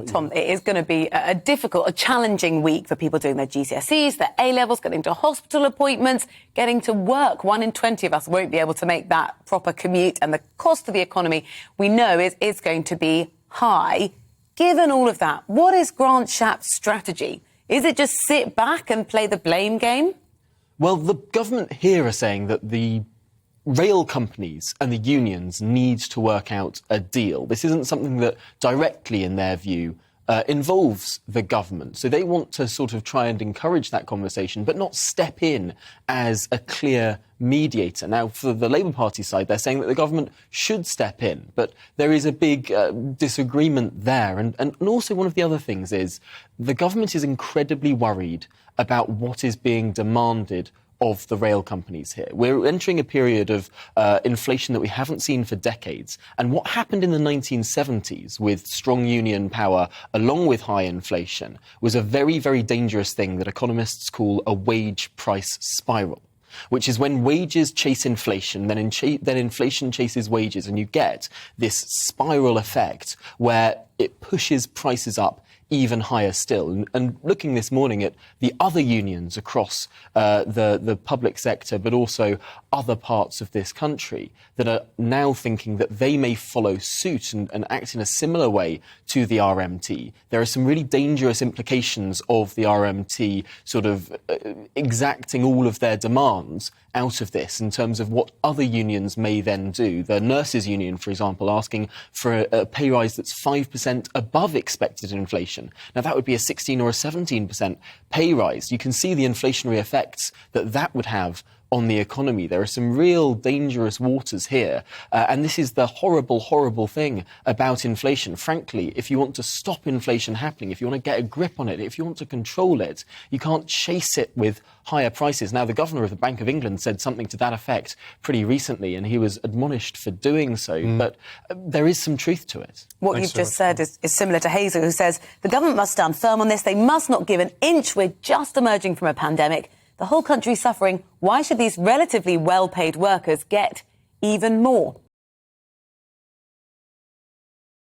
Tom, it is going to be a difficult, a challenging week for people doing their GCSEs, their A-levels, getting to hospital appointments, getting to work. 1 in 20 of us won't be able to make that proper commute, and the cost of the economy, we know, is going to be high. Given all of that, what is Grant Shapp's strategy? Is it just sit back and play the blame game? Well, the government here are saying that the rail companies and the unions need to work out a deal. This isn't something that directly, in their view, involves the government. So they want to sort of try and encourage that conversation, but not step in as a clear mediator. Now, for the Labour Party side, they're saying that the government should step in, but there is a big disagreement there. And also one of the other things is the government is incredibly worried about what is being demanded of the rail companies here. We're entering a period of inflation that we haven't seen for decades. And what happened in the 1970s with strong union power along with high inflation was a very, very dangerous thing that economists call a wage price spiral, which is when wages chase inflation, then inflation chases wages, and you get this spiral effect where it pushes prices up even higher still. And looking this morning at the other unions across the public sector, but also other parts of this country that are now thinking that they may follow suit and act in a similar way to the RMT. There are some really dangerous implications of the RMT sort of exacting all of their demands out of this in terms of what other unions may then do. The nurses union, for example, asking for a pay rise that's 5% above expected inflation. Now, that would be a 16 or a 17% pay rise. You can see the inflationary effects that would have on the economy. There are some real dangerous waters here. And this is the horrible, horrible thing about inflation. Frankly, if you want to stop inflation happening, if you want to get a grip on it, if you want to control it, you can't chase it with higher prices. Now, the governor of the Bank of England said something to that effect pretty recently, and he was admonished for doing so. But there is some truth to it. What you've just said is similar to Hazel, who says the government must stand firm on this. They must not give an inch. We're just emerging from a pandemic. The whole country's suffering. Why should these relatively well-paid workers get even more?